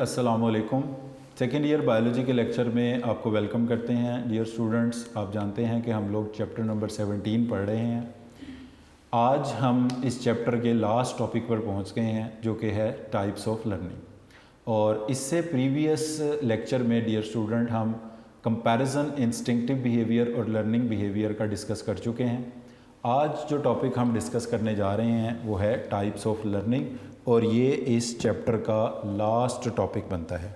अस्सलाम वालेकुम। Second year biology के लेक्चर में आपको वेलकम करते हैं। डियर स्टूडेंट्स, आप जानते हैं कि हम लोग चैप्टर नंबर 17 पढ़ रहे हैं। आज हम इस चैप्टर के लास्ट टॉपिक पर पहुंच गए हैं, जो कि है टाइप्स ऑफ लर्निंग। और इससे प्रीवियस लेक्चर में डियर स्टूडेंट हम कंपैरिजन इंस्टिंक्टिव बिहेवियर और लर्निंग बिहेवियर का डिस्कस कर चुके हैं। आज जो टॉपिक हम डिस्कस करने जा रहे हैं वो है टाइप्स ऑफ लर्निंग, और ये इस चैप्टर का लास्ट टॉपिक बनता है।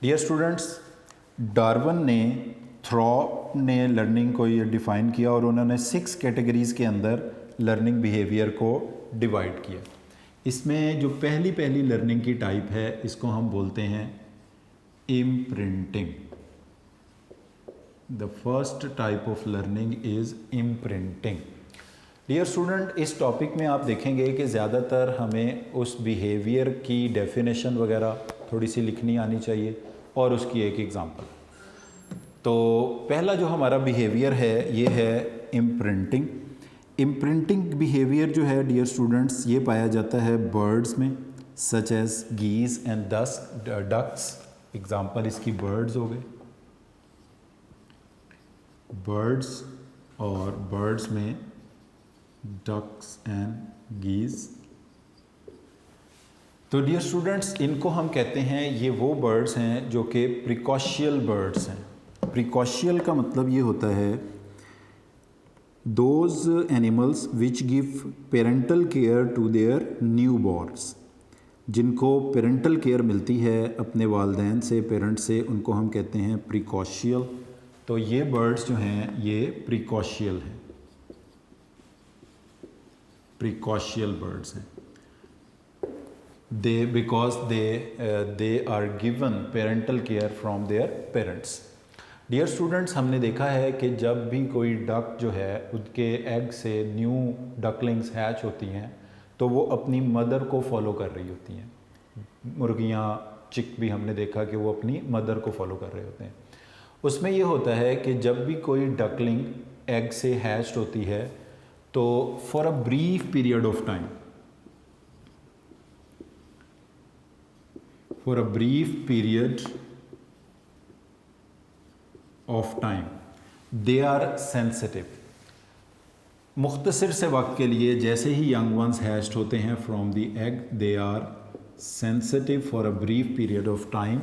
डियर स्टूडेंट्स, डार्विन ने, थ्रॉप ने लर्निंग को ये डिफ़ाइन किया और उन्होंने 6 कैटेगरीज़ के अंदर लर्निंग बिहेवियर को डिवाइड किया। इसमें जो पहली लर्निंग की टाइप है, इसको हम बोलते हैं imprinting. The first type of learning is imprinting. Dear student, इस टॉपिक में आप देखेंगे कि ज़्यादातर हमें उस बिहेवियर की डेफिनेशन वगैरह थोड़ी सी लिखनी आनी चाहिए और उसकी एक एग्ज़ाम्पल। तो पहला जो हमारा बिहेवियर है ये है इम्प्रिंटिंग। इम्प्रिंटिंग बिहेवियर जो है डियर स्टूडेंट्स, ये पाया जाता है बर्ड्स में, such as geese and ducks. Example इसकी बर्ड्स हो गए, बर्ड्स, और बर्ड्स में डक्स एंड गीज़। तो डियर स्टूडेंट्स, इनको हम कहते हैं, ये वो बर्ड्स हैं जो कि प्रिकॉशियल बर्ड्स हैं। प्रिकॉशियल का मतलब ये होता है those animals which give parental care to their newborns. जिनको पेरेंटल केयर मिलती है अपने वालिदैन से, पेरेंट से, उनको हम कहते हैं प्रिकॉशियल। तो ये बर्ड्स जो हैं ये प्रिकॉशियल हैं, प्रिकॉशियल बर्ड्स हैं। Because they are given parental care from their parents. Dear students, हमने देखा है कि जब भी कोई डक जो है उसके एग से न्यू डकलिंग्स हैच होती हैं तो वो अपनी मदर को फॉलो कर रही होती हैं। मुर्गियाँ, चिक भी हमने देखा कि वो अपनी मदर को फॉलो कर रहे होते हैं। उसमें ये होता है कि जब भी कोई डकलिंग एग से हैच्ड होती है तो for a brief period of time, for a brief period of time they are sensitive। मुख्तसर से वक्त के लिए जैसे ही यंग वंस हैच्ड होते हैं from the egg, they are sensitive for a brief period of time.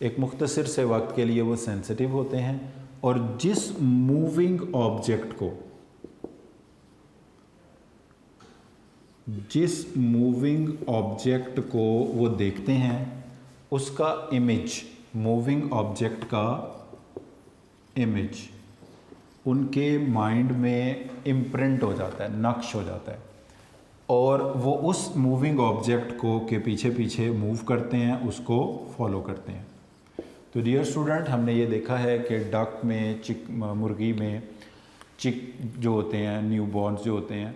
एक मुख्तसर से वक्त के लिए वो सेंसिटिव होते हैं, और जिस मूविंग ऑब्जेक्ट को वो देखते हैं उसका इमेज, मूविंग ऑब्जेक्ट का इमेज उनके माइंड में इम्प्रिंट हो जाता है, नक्श हो जाता है, और वो उस मूविंग ऑब्जेक्ट को के पीछे पीछे मूव करते हैं, उसको फॉलो करते हैं। तो डियर स्टूडेंट, हमने ये देखा है कि डक में, मुर्गी में चिक जो होते हैं, न्यू बॉर्न्स जो होते हैं,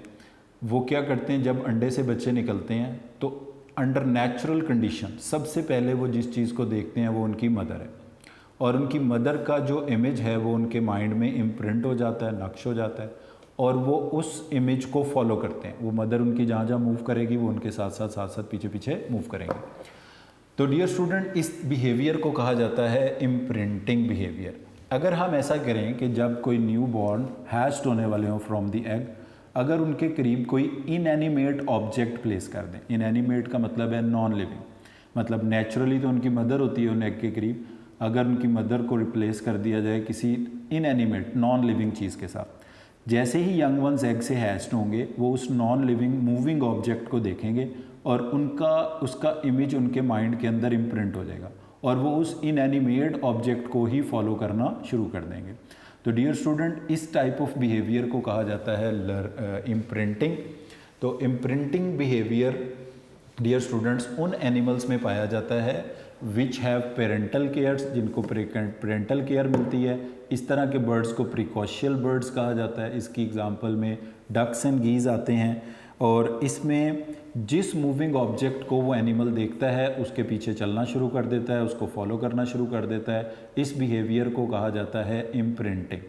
वो क्या करते हैं, जब अंडे से बच्चे निकलते हैं तो अंडर नेचुरल कंडीशन सबसे पहले वो जिस चीज़ को देखते हैं वो उनकी मदर है, और उनकी मदर का जो इमेज है वो उनके माइंड में इम्प्रिंट हो जाता है, नक्श हो जाता है, और वो उस इमेज को फॉलो करते हैं। वो मदर उनकी जहाँ जहाँ मूव करेगी वो उनके साथ साथ पीछे पीछे मूव करेंगे। तो डियर स्टूडेंट, इस बिहेवियर को कहा जाता है इम्प्रिंटिंग बिहेवियर। अगर हम ऐसा करें कि जब कोई न्यू बॉर्न हैच्ड होने वाले हों फ्रॉम द एग, अगर उनके करीब कोई इनएनिमेट ऑब्जेक्ट प्लेस कर दें, इनएनिमेट का मतलब है नॉन लिविंग, मतलब नेचुरली तो उनकी मदर होती है उन एग के करीब, अगर उनकी मदर को रिप्लेस कर दिया जाए किसी इनएनिमेट नॉन लिविंग चीज़ के साथ, जैसे ही यंग वंस एग से हैच्ड होंगे वो उस नॉन लिविंग मूविंग ऑब्जेक्ट को देखेंगे और उसका इमेज उनके माइंड के अंदर इम्प्रिंट हो जाएगा, और वो उस इनएनिमेट ऑब्जेक्ट को ही फॉलो करना शुरू कर देंगे। तो डियर स्टूडेंट, इस टाइप ऑफ बिहेवियर को कहा जाता है इम्प्रिंटिंग। तो इम्प्रिंटिंग बिहेवियर डियर स्टूडेंट्स उन एनिमल्स में पाया जाता है विच हैव पेरेंटल केयर्स, जिनको पेरेंटल केयर मिलती है। इस तरह के बर्ड्स को प्रिकॉशियल बर्ड्स कहा जाता है। इसकी एग्जांपल में डक्स एंड गीज़ आते हैं, और इसमें जिस मूविंग ऑब्जेक्ट को वो एनिमल देखता है उसके पीछे चलना शुरू कर देता है, उसको फॉलो करना शुरू कर देता है। इस बिहेवियर को कहा जाता है इम्प्रिंटिंग।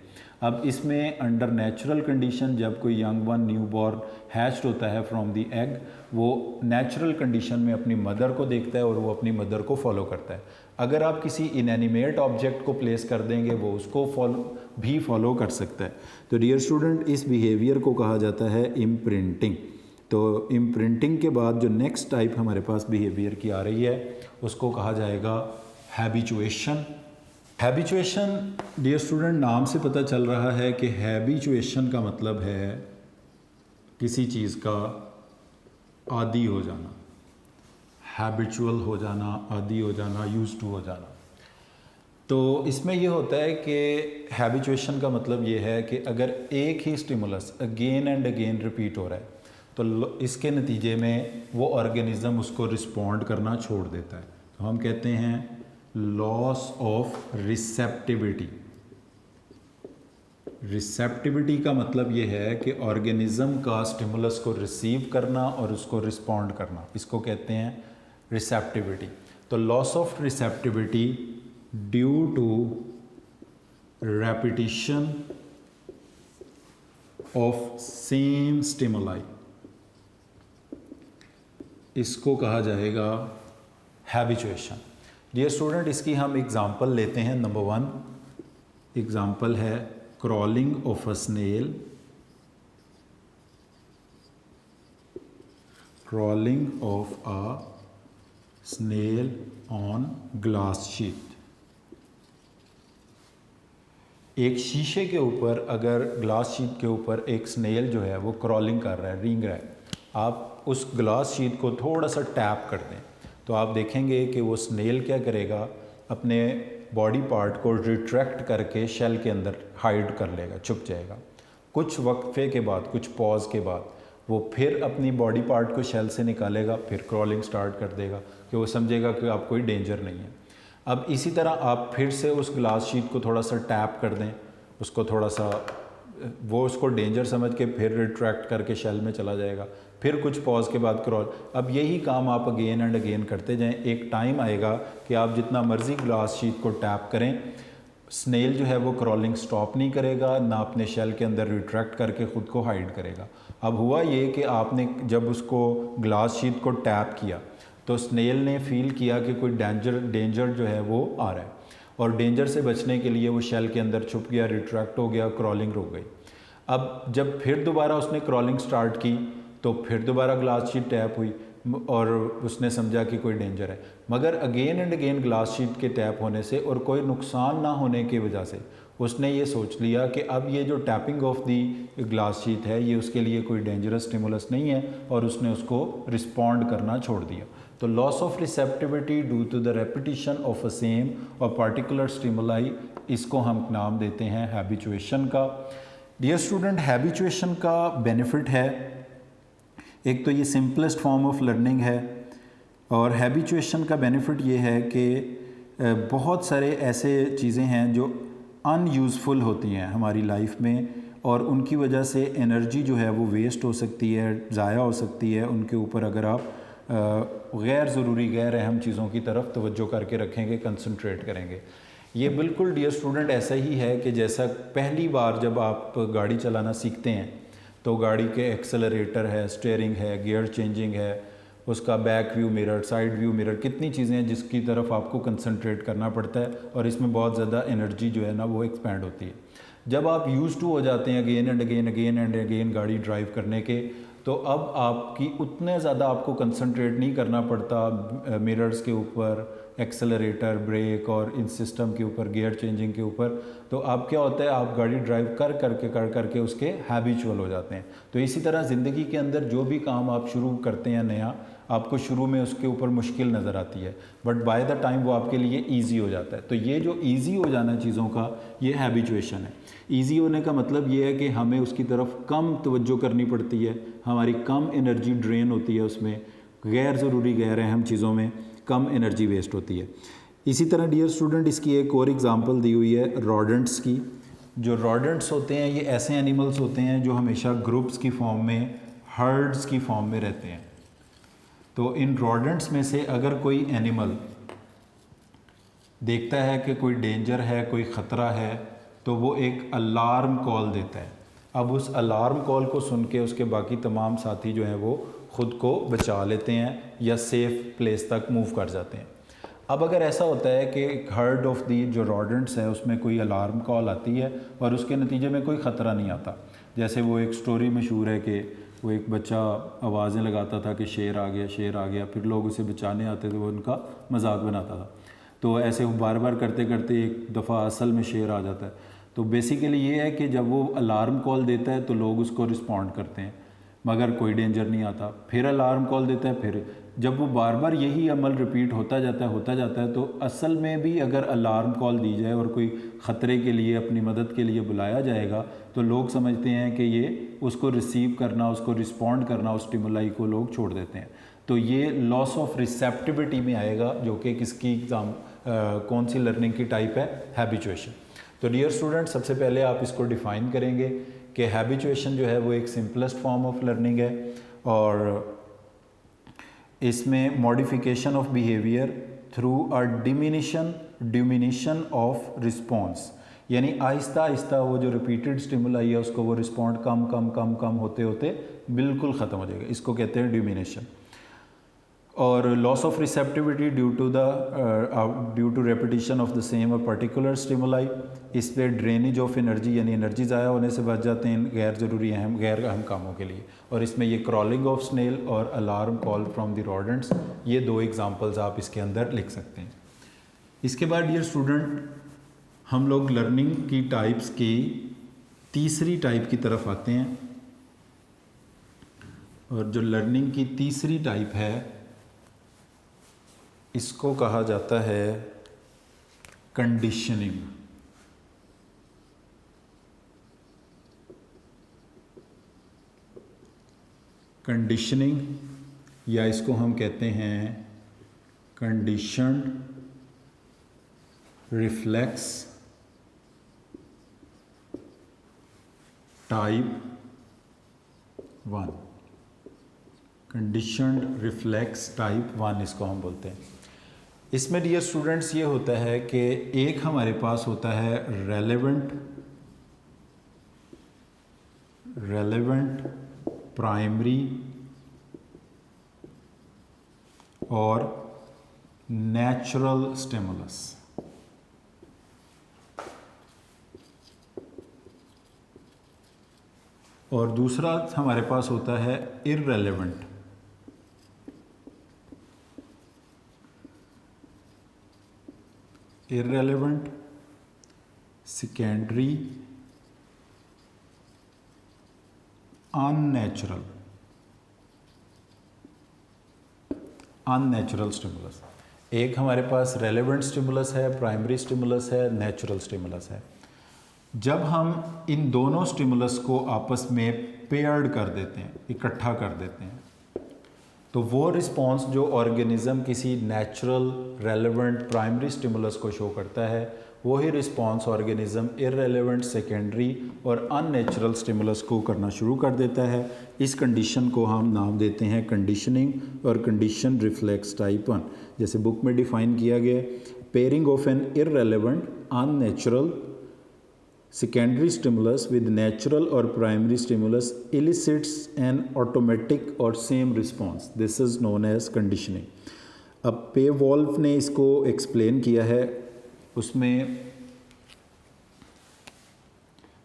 अब इसमें अंडर नेचुरल कंडीशन जब कोई young one new born hatched होता है फ्रॉम द एग, वो नेचुरल कंडीशन में अपनी मदर को देखता है और वो अपनी मदर को फॉलो करता है। अगर आप किसी इनएनिमेट ऑब्जेक्ट को प्लेस कर देंगे वो उसको फॉलो कर सकता है। तो डियर स्टूडेंट, इस बिहेवियर को कहा जाता है इम्प्रिंटिंग। तो इम्प्रिंटिंग के बाद जो नेक्स्ट टाइप हमारे पास बिहेवियर की आ रही है उसको कहा जाएगा हैबिचुएशन। हैबिचुएशन डियर स्टूडेंट, नाम से पता चल रहा है कि हैबिचुएशन का मतलब है किसी चीज़ का आदी हो जाना, हैबिचुअल हो जाना, आदी हो जाना, यूज्ड टू हो जाना। तो इसमें ये होता है कि हैबिचुएशन का मतलब ये है कि अगर एक ही stimulus again and again repeat हो रहा है तो इसके नतीजे में वो ऑर्गेनिज्म उसको रिस्पॉन्ड करना छोड़ देता है। तो हम कहते हैं लॉस ऑफ रिसेप्टिविटी। रिसेप्टिविटी का मतलब ये है कि ऑर्गेनिज्म का स्टिमुलस को रिसीव करना और उसको रिस्पॉन्ड करना, इसको कहते हैं रिसेप्टिविटी। तो loss of receptivity due to repetition of same stimuli, इसको कहा जाएगा हैबिचुएशन। डियर स्टूडेंट, इसकी हम एग्जांपल लेते हैं। नंबर 1 एग्जांपल है crawling of a snail, crawling of a snail on glass sheet. एक शीशे के ऊपर अगर ग्लास शीट के ऊपर एक स्नेल जो है वो क्रॉलिंग कर रहा है, रेंग रहा है, आप उस ग्लास शीट को थोड़ा सा टैप कर दें तो आप देखेंगे कि वो स्नेल क्या करेगा, अपने बॉडी पार्ट को रिट्रैक्ट करके शेल के अंदर हाइड कर लेगा, छुप जाएगा। कुछ वक्फे के बाद, कुछ पॉज के बाद वो फिर अपनी बॉडी पार्ट को शेल से निकालेगा, फिर क्रॉलिंग स्टार्ट कर देगा कि वो समझेगा कि आप कोई डेंजर नहीं है। अब इसी तरह आप फिर से उस ग्लास शीट को थोड़ा सा टैप कर दें, उसको थोड़ा सा, वो उसको डेंजर समझ के फिर रिट्रैक्ट करके शेल में चला जाएगा, फिर कुछ पॉज के बाद क्रॉल। अब यही काम आप अगेन एंड अगेन करते जाएं। एक टाइम आएगा कि आप जितना मर्जी ग्लास शीट को टैप करें, स्नेल जो है वो क्रॉलिंग स्टॉप नहीं करेगा, ना अपने शेल के अंदर रिट्रैक्ट करके ख़ुद को हाइड करेगा। अब हुआ ये कि आपने जब उसको ग्लास शीट को टैप किया तो स्नेल ने फील किया कि कोई डेंजर जो है वो आ रहा है, और डेंजर से बचने के लिए वो शेल के अंदर छुप गया, रिट्रैक्ट हो गया, क्रॉलिंग रुक गई। अब जब फिर दोबारा उसने क्रॉलिंग स्टार्ट की तो फिर दोबारा ग्लास शीट टैप हुई और उसने समझा कि कोई डेंजर है। मगर again and again glass sheet के टैप होने से और कोई नुकसान ना होने की वजह से उसने ये सोच लिया कि अब ये जो tapping of the glass sheet है ये उसके लिए कोई डेंजरस स्टिमुलस नहीं है, और उसने उसको रिस्पॉन्ड करना छोड़ दिया। तो loss of receptivity due to the repetition of a same और पार्टिकुलर स्टिमुलाई, इसको हम नाम देते हैं हैबिचुएशन का। डियर स्टूडेंट, हैबिचुएशन का बेनिफिट है, एक तो ये सिंपलेस्ट फॉर्म ऑफ लर्निंग है, और हैबिचुएशन का बेनिफिट ये है कि बहुत सारे ऐसे चीज़ें हैं जो अनयूज़फुल होती हैं हमारी लाइफ में, और उनकी वजह से एनर्जी जो है वो वेस्ट हो सकती है, ज़ाया हो सकती है उनके ऊपर, अगर आप गैर ज़रूरी गैर अहम चीज़ों की तरफ तवज्जो करके रखेंगे, कंसंट्रेट करेंगे। ये बिल्कुल डियर स्टूडेंट ऐसा ही है कि जैसा पहली बार जब आप गाड़ी चलाना सीखते हैं तो गाड़ी के एक्सेलरेटर है, स्टीयरिंग है, गियर चेंजिंग है, उसका back view mirror, side view mirror, कितनी चीज़ें हैं जिसकी तरफ आपको कंसंट्रेट करना पड़ता है, और इसमें बहुत ज़्यादा एनर्जी जो है ना वो एक्सपेंड होती है। जब आप यूज़ टू हो जाते हैं अगेन एंड अगेन गाड़ी ड्राइव करने के, तो अब आपकी उतने ज़्यादा आपको कंसंट्रेट नहीं करना पड़ता मिरर्स के ऊपर, एक्सेलरेटर, ब्रेक और इन सिस्टम के ऊपर, गियर चेंजिंग के ऊपर। तो आप क्या होता है, आप गाड़ी ड्राइव कर करके उसके हैबिचुअल हो जाते हैं। तो इसी तरह ज़िंदगी के अंदर जो भी काम आप शुरू करते हैं नया, आपको शुरू में उसके ऊपर मुश्किल नज़र आती है, बट बाय द टाइम वो आपके लिए ईजी हो जाता है। तो ये जो ईजी हो जाना चीज़ों का, ये हैबिचुएशन है। ईजी होने का मतलब ये है कि हमें उसकी तरफ कम तवज्जो करनी पड़ती है, हमारी कम एनर्जी ड्रेन होती है उसमें, गैर ज़रूरी गैर अहम चीज़ों में कम एनर्जी वेस्ट होती है। इसी तरह डियर स्टूडेंट, इसकी एक और एग्जांपल दी हुई है रोडेंट्स की। जो रोडेंट्स होते हैं ये ऐसे एनिमल्स होते हैं जो हमेशा ग्रुप्स की फॉर्म में, हर्ड्स की फॉर्म में रहते हैं। तो इन रोडेंट्स में से अगर कोई एनिमल देखता है कि कोई डेंजर है, कोई ख़तरा है, तो वो एक अलार्म कॉल देता है। अब उस अलार्म कॉल को सुन के उसके बाकी तमाम साथी जो हैं वो ख़ुद को बचा लेते हैं या सेफ़ प्लेस तक मूव कर जाते हैं। अब अगर ऐसा होता है कि हर्ड ऑफ दी जो रॉडेंट्स है उसमें कोई अलार्म कॉल आती है और उसके नतीजे में कोई ख़तरा नहीं आता, जैसे वो एक स्टोरी मशहूर है कि वो एक बच्चा आवाज़ें लगाता था कि शेर आ गया, शेर आ गया, फिर लोग उसे बचाने आते थे, वो उनका मजाक बनाता था। तो ऐसे वो बार बार करते करते एक दफ़ा असल में शेर आ जाता है। तो बेसिकली ये है कि जब वो अलार्म कॉल देता है तो लोग उसको रिस्पॉन्ड करते हैं मगर कोई डेंजर नहीं आता। फिर अलार्म कॉल देता है, फिर जब वो बार बार यही अमल रिपीट होता जाता है तो असल में भी अगर अलार्म कॉल दी जाए और कोई ख़तरे के लिए अपनी मदद के लिए बुलाया जाएगा तो लोग समझते हैं कि ये उसको रिसीव करना, उसको रिस्पॉन्ड करना, उस स्टिमुलाई को लोग छोड़ देते हैं। तो ये लॉस ऑफ रिसेप्टिविटी में आएगा, जो कि किसकी कौन सी लर्निंग की टाइप है, हैबिचुएशन। तो डियर स्टूडेंट, सबसे पहले आप इसको डिफ़ाइन करेंगे कि हैबिचुएशन जो है वो एक सिंपलेस्ट फॉर्म ऑफ लर्निंग है और इसमें modification of behaviour through a diminishing of response, यानी आहिस्ता आहिस्ता वो जो रिपीटेड स्टिमुलाई है उसको वो रिस्पॉन्ड कम कम कम कम होते होते बिल्कुल ख़त्म हो जाएगा, इसको कहते हैं डिमिनिशन। और loss of receptivity due to repetition of the same a particular stimuli, इस पर ड्रेनेज ऑफ एनर्जी यानी एनर्जी ज़ाया होने से बच जाते हैं गैर अहम कामों के लिए। और इसमें ये क्रॉलिंग ऑफ स्नेल और अलार्म कॉल फ्रॉम द रॉडेंट्स, ये दो एग्जांपल्स आप इसके अंदर लिख सकते हैं। इसके बाद डियर स्टूडेंट हम लोग लर्निंग की टाइप्स की तीसरी टाइप की तरफ आते हैं और जो लर्निंग की तीसरी टाइप है इसको कहा जाता है कंडीशनिंग। कंडीशनिंग या इसको हम कहते हैं conditioned reflex type 1। Conditioned reflex type 1 इसको हम बोलते हैं। इसमें डियर स्टूडेंट्स ये होता है कि एक हमारे पास होता है रेलेवेंट प्राइमरी और नेचुरल स्टिमुलस। और दूसरा हमारे पास होता है इररेलेवेंट सेकेंडरी अननेचुरल स्टिमुलस। एक हमारे पास रेलेवेंट स्टिमुलस है, प्राइमरी स्टिमुलस है, नेचुरल स्टिमुलस है। जब हम इन दोनों स्टिमुलस को आपस में पेयर्ड कर देते हैं, इकट्ठा कर देते हैं, तो वो रिस्पॉन्स जो ऑर्गेनिज्म किसी नेचुरल रेलेवेंट प्राइमरी स्टिमुलस को शो करता है वही रिस्पॉन्स ऑर्गेनिज्म इररेलेवेंट सेकेंडरी और अननेचुरल स्टिमुलस को करना शुरू कर देता है। इस कंडीशन को हम नाम देते हैं कंडीशनिंग और कंडीशन रिफ्लेक्स टाइप 1। जैसे बुक में डिफाइन किया गया, pairing of an irrelevant unnatural secondary stimulus with natural or primary stimulus elicits an automatic or same response. This is known as conditioning. अब पे वॉल्फ ने इसको एक्सप्लेन किया है, उसमें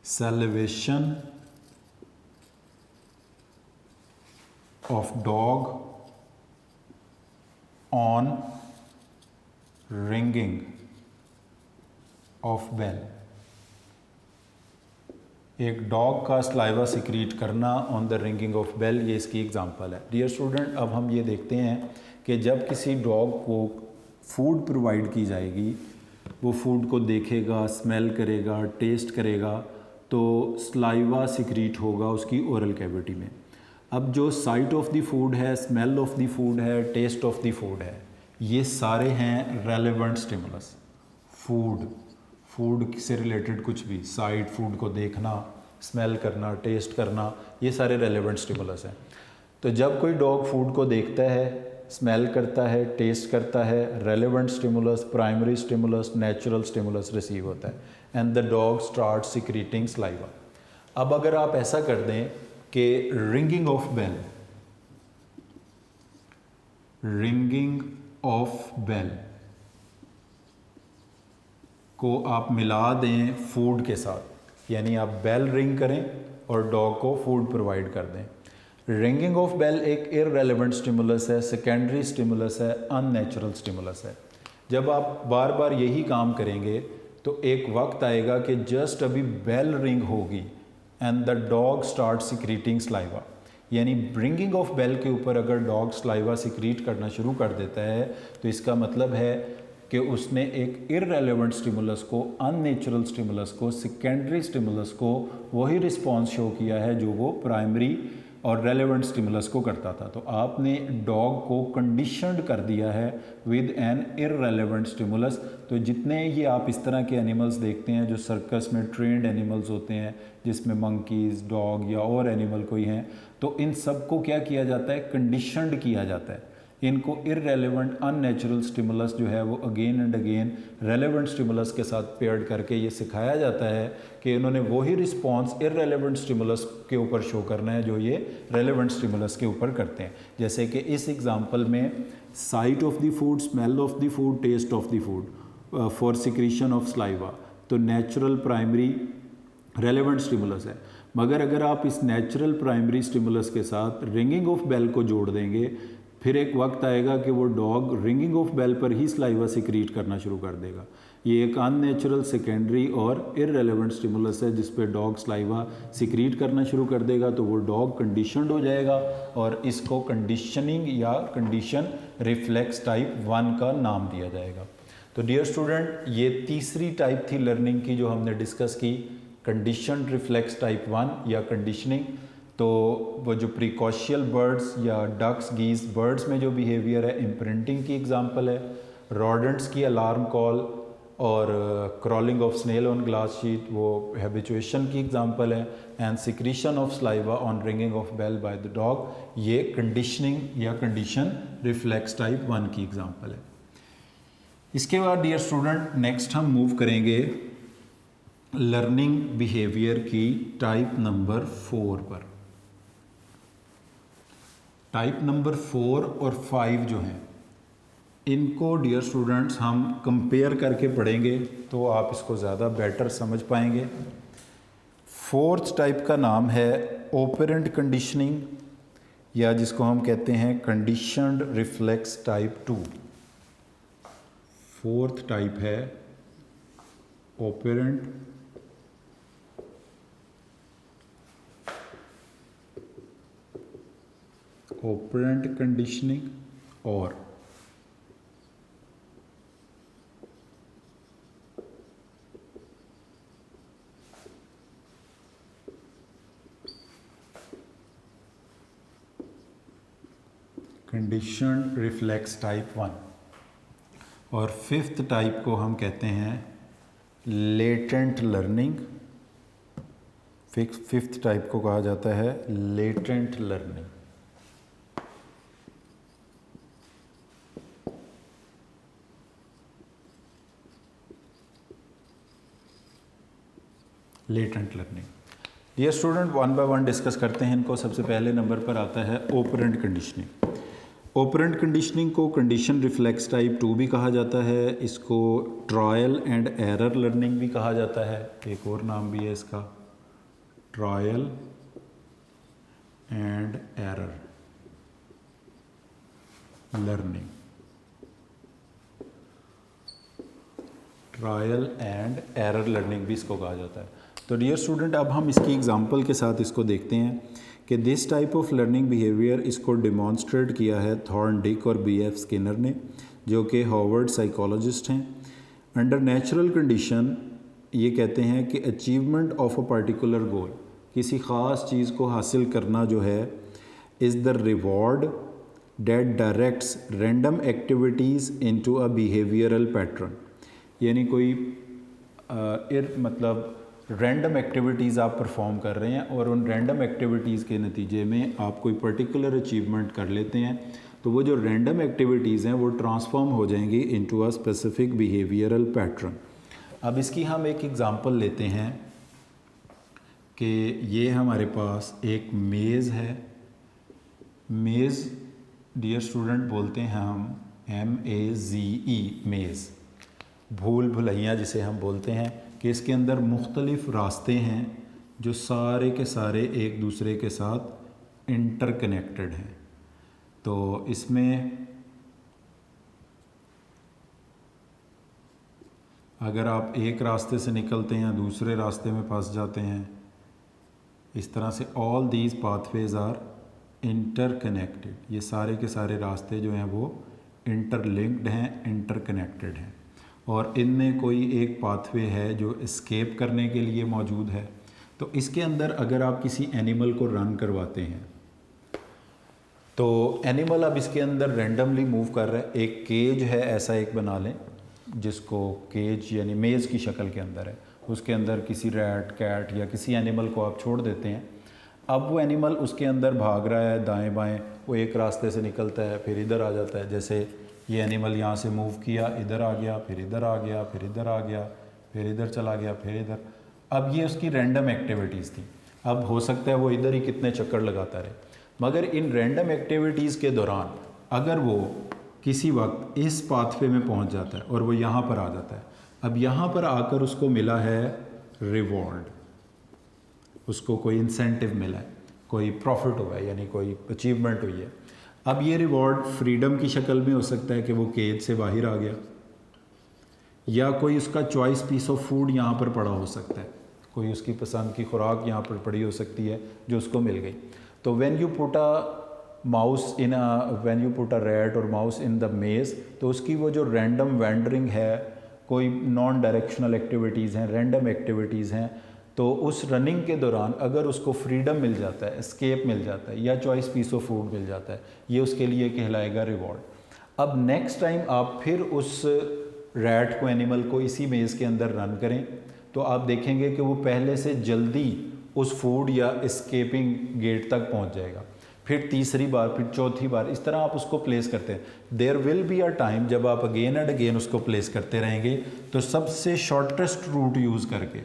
salivation of dog on ringing of bell, एक dog का saliva secrete करना on the ringing of bell, ये इसकी एग्जांपल है। डियर स्टूडेंट, अब हम ये देखते हैं कि जब किसी डॉग को फूड प्रोवाइड की जाएगी, वो फूड को देखेगा, स्मेल करेगा, टेस्ट करेगा, तो स्लाइवा सिक्रीट होगा उसकी ओरल कैविटी में। अब जो साइट ऑफ द फूड है, स्मेल ऑफ द फूड है, टेस्ट ऑफ द फूड है, ये सारे हैं रेलेवेंट स्टिमुलस। फूड से रिलेटेड कुछ भी, साइट, फूड को देखना, स्मेल करना, टेस्ट करना, ये सारे रेलेवेंट स्टिमुलस हैं। तो जब कोई डॉग फूड को देखता है स्मेल करता है, टेस्ट करता है, relevant stimulus, primary stimulus, natural stimulus receive होता है and the dog start secreting saliva. अब अगर आप ऐसा कर दें कि रिंगिंग ऑफ बेल को आप मिला दें फूड के साथ, यानी आप बेल रिंग करें और डॉग को फूड प्रोवाइड कर दें। रिंगिंग ऑफ बेल एक इररेलेवेंट स्टिमुलस है, सेकेंडरी स्टिमुलस है, अननेचुरल स्टिमुलस है। जब आप बार बार यही काम करेंगे तो एक वक्त आएगा कि जस्ट अभी बेल रिंग होगी and the dog start secreting saliva, यानी रिंगिंग ऑफ बेल के ऊपर अगर डॉग सलाइवा सिक्रीट करना शुरू कर देता है तो इसका मतलब है कि उसने एक इररेलेवेंट स्टिमुलस को, अननेचुरल स्टिमुलस को, सेकेंडरी स्टिमुलस को वही रिस्पॉन्स शो किया है जो वो प्राइमरी और रेलेवेंट स्टिमुलस को करता था। तो आपने डॉग को कंडीशनड कर दिया है विद एन इररेलेवेंट स्टिमुलस। तो जितने ये आप इस तरह के एनिमल्स देखते हैं जो सर्कस में ट्रेंड एनिमल्स होते हैं, जिसमें मंकीज़, डॉग या और एनिमल कोई हैं, तो इन सब को क्या किया जाता है, कंडीशनड किया जाता है। इनको इररेलेवेंट अननेचुरल स्टिमुलस जो है वो again and again relevant stimulus के साथ पेयर्ड करके ये सिखाया जाता है कि इन्होंने वही रिस्पॉन्स इररेलेवेंट स्टिमुलस के ऊपर शो करना है जो ये रेलेवेंट स्टिमुलस के ऊपर करते हैं। जैसे कि इस एग्जांपल में sight of the food, smell of the food, taste of the food for secretion of saliva, तो नेचुरल प्राइमरी रेलेवेंट स्टिमुलस है। मगर अगर आप इस नेचुरल प्राइमरी स्टिमुलस के साथ रिंगिंग ऑफ बेल को जोड़ देंगे, फिर एक वक्त आएगा कि वो डॉग रिंगिंग ऑफ बेल पर ही सलाइवा सिक्रीट करना शुरू कर देगा। ये एक अननेचुरल, सेकेंडरी और इररेलेवेंट स्टिमुलस है जिस पे डॉग सलाइवा सिक्रीट करना शुरू कर देगा, तो वो डॉग कंडीशनड हो जाएगा और इसको कंडीशनिंग या कंडीशन रिफ्लेक्स टाइप 1 का नाम दिया जाएगा। तो डियर स्टूडेंट, ये तीसरी टाइप थी लर्निंग की जो हमने डिस्कस की, कंडीशनड रिफ्लेक्स टाइप 1 या कंडीशनिंग। तो वो जो प्रिकॉशियल बर्ड्स या डक्स, गीज, बर्ड्स में जो बिहेवियर है, इम्प्रिंटिंग की एग्जांपल है, रॉडेंट्स की अलार्म कॉल और crawling of snail on glass sheet वो हैबिचुएशन की एग्जांपल है, and secretion of saliva on ringing of bell by the dog ये कंडीशनिंग या कंडीशन रिफ्लेक्स टाइप 1 की एग्जांपल है। इसके बाद डियर स्टूडेंट नेक्स्ट हम मूव करेंगे लर्निंग बिहेवियर की टाइप नंबर 4 पर। टाइप नंबर 4 और 5 जो हैं इनको डियर स्टूडेंट्स हम कंपेयर करके पढ़ेंगे तो आप इसको ज़्यादा बेटर समझ पाएंगे। फोर्थ टाइप का नाम है ऑपरेंट कंडीशनिंग या जिसको हम कहते हैं conditioned reflex type 2। Fourth type है ऑपरेंट कंडीशनिंग और कंडीशन रिफ्लेक्स टाइप 1। और फिफ्थ टाइप को हम कहते हैं लेटेंट लर्निंग। फिफ्थ टाइप को कहा जाता है latent learning. Latent learning dear student one by one discuss करते हैं इनको। सबसे पहले नंबर पर आता है ऑपरेंट कंडीशनिंग। ऑपरेंट कंडीशनिंग को कंडीशन रिफ्लेक्स टाइप 2 भी कहा जाता है, इसको ट्रायल एंड एरर लर्निंग भी कहा जाता है, एक और नाम भी है इसका trial and error learning. Trial and error learning भी इसको कहा जाता है। तो डियर स्टूडेंट अब हम इसकी एग्जांपल के साथ इसको देखते हैं कि this type of learning behaviour इसको डिमॉन्स्ट्रेट किया है थॉर्नडिक और B.F. स्किनर ने, जो कि हार्वर्ड साइकोलॉजिस्ट हैं। अंडर नेचुरल कंडीशन ये कहते हैं कि achievement of a particular goal, किसी ख़ास चीज़ को हासिल करना जो है, is the reward that directs random activities into a behavioural pattern. यानी कोई मतलब रैंडम एक्टिविटीज़ आप परफॉर्म कर रहे हैं और उन रैंडम एक्टिविटीज़ के नतीजे में आप कोई पर्टिकुलर अचीवमेंट कर लेते हैं, तो तो वो जो रैंडम एक्टिविटीज़ हैं वो ट्रांसफॉर्म हो जाएंगी into a specific behavioural pattern. अब इसकी हम एक एग्ज़ाम्पल लेते हैं कि ये हमारे पास एक मेज़ है। मेज़ डियर स्टूडेंट बोलते हैं हम MEZE मेज़, भूल भुलैया जिसे हम बोलते हैं, कि इसके अंदर मुख्तलिफ़ रास्ते हैं जो सारे के सारे एक दूसरे के साथ इंटरकनेक्टेड हैं। तो इसमें अगर आप एक रास्ते से निकलते हैं दूसरे रास्ते में फंस जाते हैं, इस तरह से all these pathways are interconnected. ये सारे के सारे रास्ते जो हैं वो इंटरलिंक्ड हैं, इंटरकनेक्टेड हैं, और इनमें कोई एक पाथवे है जो एस्केप करने के लिए मौजूद है। तो इसके अंदर अगर आप किसी एनिमल को रन करवाते हैं तो एनिमल अब इसके अंदर रैंडमली मूव कर रहा है। एक केज है, ऐसा एक बना लें जिसको केज यानी मेज़ की शक्ल के अंदर है, उसके अंदर किसी रैट, कैट या किसी एनिमल को आप छोड़ देते हैं। अब वो एनिमल उसके अंदर भाग रहा है दाएं बाएं, वो एक रास्ते से निकलता है फिर इधर आ जाता है। जैसे ये एनिमल यहाँ से मूव किया, इधर आ गया, फिर इधर आ गया, फिर इधर आ गया, फिर इधर चला गया, फिर इधर। अब ये उसकी रैंडम एक्टिविटीज़ थी। अब हो सकता है वो इधर ही कितने चक्कर लगाता रहे, मगर इन रैंडम एक्टिविटीज़ के दौरान अगर वो किसी वक्त इस पाथवे में पहुंच जाता है और वो यहाँ पर आ जाता है, अब यहाँ पर आकर उसको मिला है रिवॉर्ड, उसको कोई इंसेंटिव मिला है, कोई प्रॉफिट हुआ है, यानी कोई अचीवमेंट हुई है। अब ये रिवॉर्ड फ्रीडम की शक्ल में हो सकता है कि वो केज से बाहर आ गया, या कोई उसका चॉइस पीस ऑफ फूड यहाँ पर पड़ा हो सकता है, कोई उसकी पसंद की खुराक यहाँ पर पड़ी हो सकती है जो उसको मिल गई। तो when you put a rat और माउस इन द मेज़, तो उसकी वो जो रैंडम वैंडरिंग है, कोई नॉन डायरेक्शनल एक्टिविटीज़ हैं, रैंडम एक्टिविटीज़ हैं, तो उस रनिंग के दौरान अगर उसको फ्रीडम मिल जाता है, एस्केप मिल जाता है, या चॉइस पीस ऑफ फूड मिल जाता है, ये उसके लिए कहलाएगा रिवॉर्ड। अब नेक्स्ट टाइम आप फिर उस रैट को, एनिमल को इसी मेज़ के अंदर रन करें तो आप देखेंगे कि वो पहले से जल्दी उस फूड या एस्केपिंग गेट तक पहुंच जाएगा। फिर तीसरी बार, फिर चौथी बार, इस तरह आप उसको प्लेस करते हैं। There will be a time जब आप अगेन एंड अगेन उसको प्लेस करते रहेंगे तो सबसे शॉर्टेस्ट रूट यूज़ करके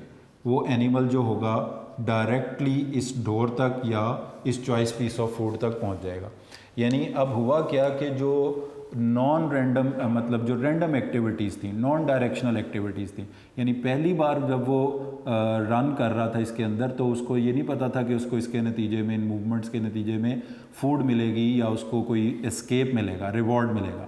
वो एनिमल जो होगा डायरेक्टली इस डोर तक या इस चॉइस पीस ऑफ फूड तक पहुंच जाएगा। यानी अब हुआ क्या कि जो नॉन रैंडम मतलब जो रैंडम एक्टिविटीज़ थी, नॉन डायरेक्शनल एक्टिविटीज़ थी, यानी पहली बार जब वो रन कर रहा था इसके अंदर तो उसको ये नहीं पता था कि उसको इसके नतीजे में, इन मूवमेंट्स के नतीजे में फूड मिलेगी या उसको कोई एस्केप मिलेगा, रिवॉर्ड मिलेगा।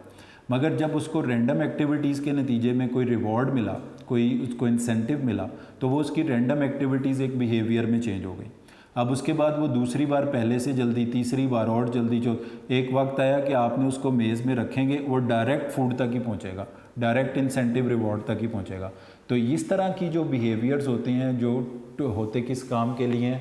मगर जब उसको रैंडम एक्टिविटीज़ के नतीजे में कोई रिवॉर्ड मिला, कोई उसको इंसेंटिव मिला, तो वो उसकी रैंडम एक्टिविटीज़ एक बिहेवियर में चेंज हो गई। अब उसके बाद वो दूसरी बार पहले से जल्दी, तीसरी बार और जल्दी, जो एक वक्त आया कि आपने उसको मेज़ में रखेंगे, वो डायरेक्ट फूड तक ही पहुंचेगा, डायरेक्ट इंसेंटिव रिवॉर्ड तक ही पहुंचेगा। तो इस तरह की जो बिहेवियर्स होते हैं, जो होते किस काम के लिए,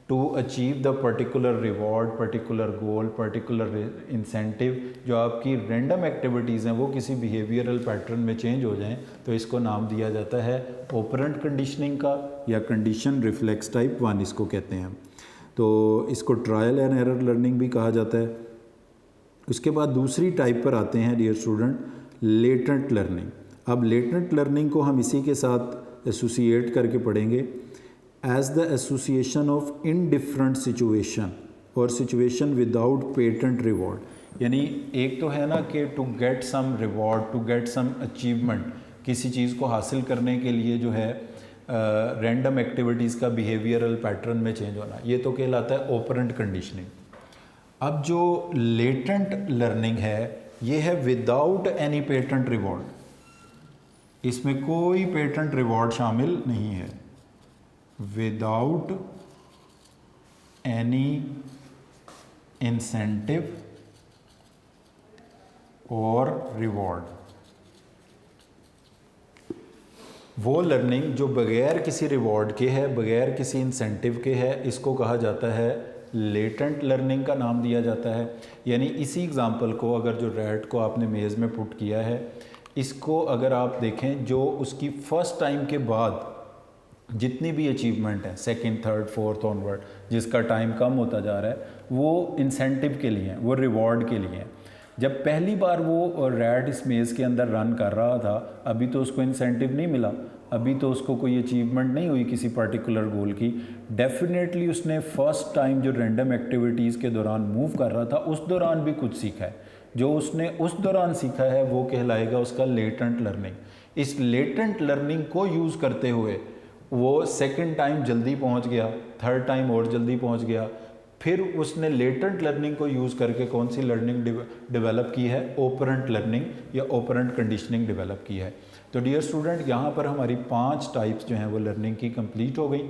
to achieve the particular reward, particular goal, particular incentive, जो आपकी रैंडम एक्टिविटीज़ हैं वो किसी बिहेवियरल पैटर्न में चेंज हो जाएं, तो इसको नाम दिया जाता है ऑपरेंट कंडीशनिंग का, या कंडीशन रिफ्लेक्स टाइप 1 इसको कहते हैं। तो इसको ट्रायल एंड एरर लर्निंग भी कहा जाता है। उसके बाद दूसरी टाइप पर आते हैं डियर स्टूडेंट, लेटेंट लर्निंग। अब लेटेंट लर्निंग को हम इसी के साथ एसोसिएट करके पढ़ेंगे, as the association of indifferent situation और सिचुएशन विदाउट पेटेंट रिवॉर्ड। यानी एक तो है ना कि to get some reward, to get some achievement, किसी चीज़ को हासिल करने के लिए जो है रैंडम एक्टिविटीज़ का बिहेवियरल पैटर्न में चेंज होना, ये तो कहलाता है ऑपरेंट कंडीशनिंग। अब जो लेटेंट लर्निंग है ये है विदाउट एनी पेटेंट रिवॉर्ड, इसमें कोई पेटेंट रिवॉर्ड शामिल नहीं है। विदाउट एनी इंसेंटिव और रिवॉर्ड, वो लर्निंग जो बगैर किसी रिवॉर्ड के है, बगैर किसी इंसेंटिव के है, इसको कहा जाता है लेटेंट लर्निंग का नाम दिया जाता है। यानी इसी एग्जांपल को, अगर जो रैट को आपने मेज़ में पुट किया है, इसको अगर आप देखें, जो उसकी फर्स्ट टाइम के बाद जितनी भी अचीवमेंट है, सेकंड, थर्ड, फोर्थ ऑनवर्ड, जिसका टाइम कम होता जा रहा है, वो इंसेंटिव के लिए हैं, वो रिवॉर्ड के लिए हैं। जब पहली बार वो रैट इस मेज़ के अंदर रन कर रहा था, अभी तो उसको इंसेंटिव नहीं मिला, अभी तो उसको कोई अचीवमेंट नहीं हुई किसी पर्टिकुलर गोल की। डेफिनेटली उसने फर्स्ट टाइम जो रैंडम एक्टिविटीज़ के दौरान मूव कर रहा था उस दौरान भी कुछ सीखा है। जो उसने उस दौरान सीखा है वो कहलाएगा उसका लेटेंट लर्निंग। इस लेटेंट लर्निंग को यूज़ करते हुए वो सेकंड टाइम जल्दी पहुंच गया, थर्ड टाइम और जल्दी पहुंच गया। फिर उसने लेटेंट लर्निंग को यूज़ करके कौन सी लर्निंग डेवलप की है? ऑपरेंट लर्निंग या ऑपरेंट कंडीशनिंग डेवलप की है। तो डियर स्टूडेंट, यहाँ पर हमारी 5 टाइप्स जो हैं वो लर्निंग की कंप्लीट हो गई।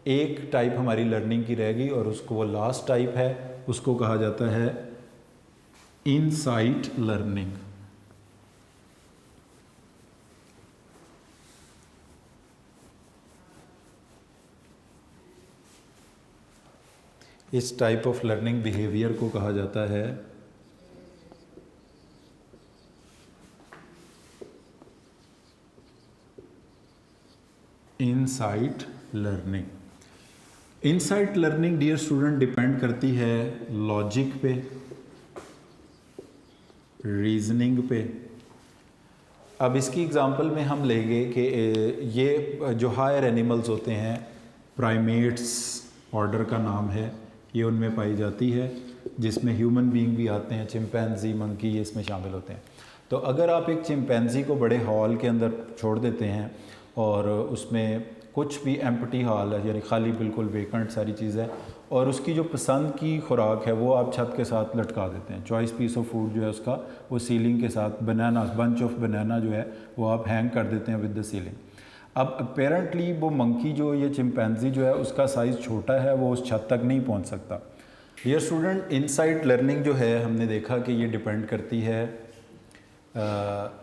एक टाइप हमारी लर्निंग की रह गई और उसको वो लास्ट टाइप है, उसको कहा जाता है इनसाइट लर्निंग। इस टाइप ऑफ लर्निंग बिहेवियर को कहा जाता है insight learning. Insight learning dear student depend करती है लॉजिक पे, रीजनिंग पे। अब इसकी एग्जांपल में हम लेंगे कि ये जो हायर एनिमल्स होते हैं, प्राइमेट्स ऑर्डर का नाम है, ये उनमें पाई जाती है, जिसमें ह्यूमन बीइंग भी आते हैं, चिंपैंजी, मंकी, ये इसमें शामिल होते हैं। तो अगर आप एक चिंपैंजी को बड़े हॉल के अंदर छोड़ देते हैं और उसमें कुछ भी एम्प्टी हॉल है, यानी खाली बिल्कुल वेकेंट सारी चीज़ है, और उसकी जो पसंद की खुराक है वो आप छत के साथ लटका देते हैं, चॉइस पीस ऑफ फूड जो है उसका वो सीलिंग के साथ, बनाना, बंच ऑफ बनाना जो है वो आप हैंग कर देते हैं विद द सीलिंग। अब अपेरेंटली वो मंकी जो, ये चिंपैंजी जो है उसका साइज़ छोटा है, वो उस छत तक नहीं पहुंच सकता। डियर स्टूडेंट, इनसाइट लर्निंग जो है हमने देखा कि ये डिपेंड करती है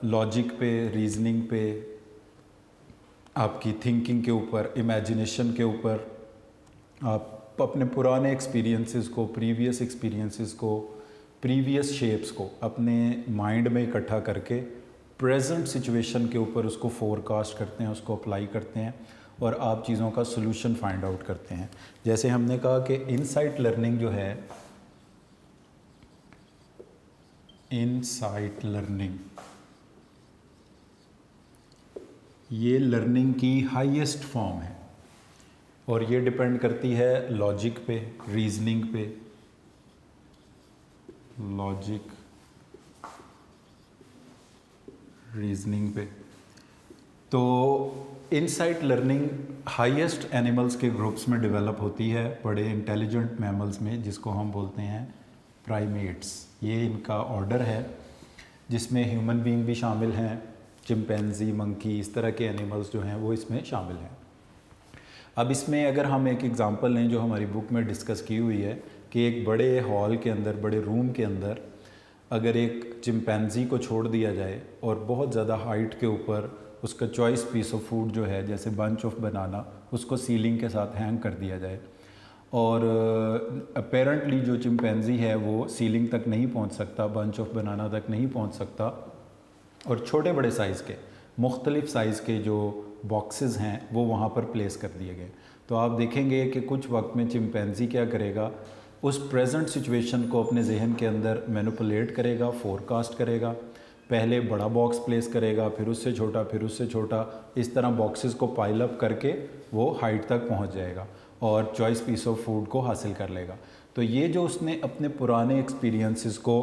लॉजिक पे, रीजनिंग पे, आपकी थिंकिंग के ऊपर, इमेजिनेशन के ऊपर। आप अपने पुराने एक्सपीरियंसेस को, प्रीवियस एक्सपीरियंसेस को, प्रीवियस शेप्स को अपने माइंड में इकट्ठा करके प्रेजेंट सिचुएशन के ऊपर उसको फोरकास्ट करते हैं, उसको अप्लाई करते हैं और आप चीज़ों का सॉल्यूशन फाइंड आउट करते हैं। जैसे हमने कहा कि इनसाइट लर्निंग जो है, इनसाइट लर्निंग ये लर्निंग की हाईएस्ट फॉर्म है और ये डिपेंड करती है लॉजिक पे, रीजनिंग पे, लॉजिक, रीजनिंग पे। तो इनसाइट लर्निंग हाईएस्ट एनिमल्स के ग्रुप्स में डेवलप होती है, बड़े इंटेलिजेंट मैमल्स में, जिसको हम बोलते हैं प्राइमेट्स। ये इनका ऑर्डर है जिसमें ह्यूमन बीइंग भी शामिल हैं, चिंपैंजी, मंकी, इस तरह के एनिमल्स जो हैं वो इसमें शामिल हैं। अब इसमें अगर हम एक एग्ज़ाम्पल लें जो हमारी बुक में डिस्कस की हुई है कि एक बड़े हॉल के अंदर, बड़े रूम के अंदर अगर एक चिंपैंजी को छोड़ दिया जाए और बहुत ज़्यादा हाइट के ऊपर उसका चॉइस पीस ऑफ फूड जो है, जैसे बंच ऑफ बनाना, उसको सीलिंग के साथ हैंग कर दिया जाए और अपेरेंटली जो चिंपैंजी है वो सीलिंग तक नहीं पहुंच सकता, बंच ऑफ बनाना तक नहीं पहुंच सकता, और छोटे बड़े साइज़ के, मुख्तलिफ़ साइज़ के जो बॉक्सेस हैं वो वहाँ पर प्लेस कर दिए गए। तो आप देखेंगे कि कुछ वक्त में चिंपैंजी क्या करेगा, उस प्रेजेंट सिचुएशन को अपने जहन के अंदर मैनिपुलेट करेगा, फोरकास्ट करेगा। पहले बड़ा बॉक्स प्लेस करेगा, फिर उससे छोटा, फिर उससे छोटा, इस तरह बॉक्सेस को पाइल अप करके वो हाइट तक पहुंच जाएगा और चॉइस पीस ऑफ फूड को हासिल कर लेगा। तो ये जो उसने अपने पुराने एक्सपीरियंसेस को,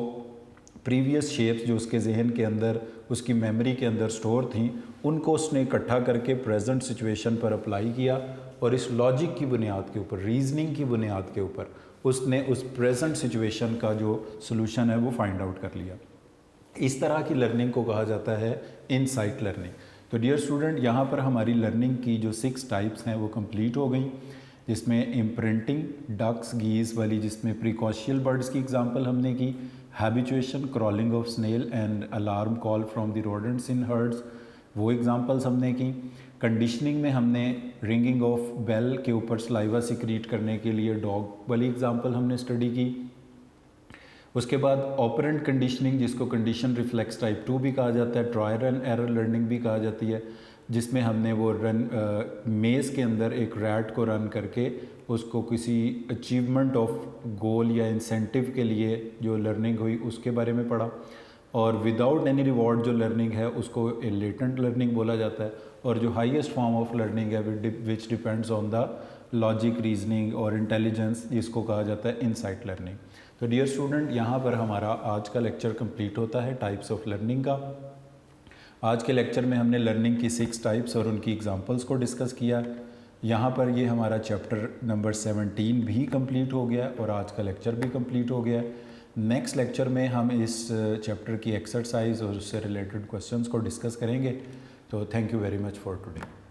प्रीवियस शेप्स जो उसके जहन के अंदर, उसकी मेमोरी के अंदर स्टोर थी, उनको उसने इकट्ठा करके प्रेजेंट सिचुएशन पर अप्लाई किया और इस लॉजिक की बुनियाद के ऊपर, रीजनिंग की बुनियाद के ऊपर उसने उस प्रेजेंट सिचुएशन का जो सॉल्यूशन है वो फाइंड आउट कर लिया। इस तरह की लर्निंग को कहा जाता है इनसाइट लर्निंग। तो डियर स्टूडेंट, यहाँ पर हमारी लर्निंग की जो 6 टाइप्स हैं वो कंप्लीट हो गई, जिसमें इम्प्रिंटिंग, डक्स, गीज़ वाली, जिसमें प्रिकॉशियल बर्ड्स की एग्जांपल हमने की, habituation, crawling of snail and alarm call from the rodents in herds, वो एग्जांपल्स हमने की। कंडीशनिंग में हमने रिंगिंग ऑफ बेल के ऊपर सलाइवा सिक्रीट करने के लिए डॉग वाली एग्जांपल हमने स्टडी की। उसके बाद ऑपरेंट कंडीशनिंग, जिसको कंडीशन रिफ्लेक्स टाइप 2 भी कहा जाता है, ट्रायल एंड एरर लर्निंग भी कहा जाती है, जिसमें हमने वो मेज़ के अंदर एक रैट को रन करके उसको किसी अचीवमेंट ऑफ गोल या इंसेंटिव के लिए जो लर्निंग हुई उसके बारे में पढ़ा। और विदाउट एनी रिवॉर्ड जो लर्निंग है उसको लेटेंट लर्निंग बोला जाता है। और जो हाईएस्ट फॉर्म ऑफ लर्निंग है which depends on the logic, reasoning और इंटेलिजेंस, जिसको कहा जाता है इनसाइट लर्निंग। तो डियर स्टूडेंट, यहाँ पर हमारा आज का लेक्चर कंप्लीट होता है टाइप्स ऑफ लर्निंग का। आज के लेक्चर में हमने लर्निंग की 6 टाइप्स और उनकी एग्जांपल्स को डिस्कस किया। यहाँ पर ये हमारा चैप्टर नंबर 17 भी कंप्लीट हो गया और आज का लेक्चर भी कंप्लीट हो गया। नेक्स्ट लेक्चर में हम इस चैप्टर की एक्सरसाइज और उससे रिलेटेड क्वेश्चंस को डिस्कस करेंगे। तो thank you very much for today.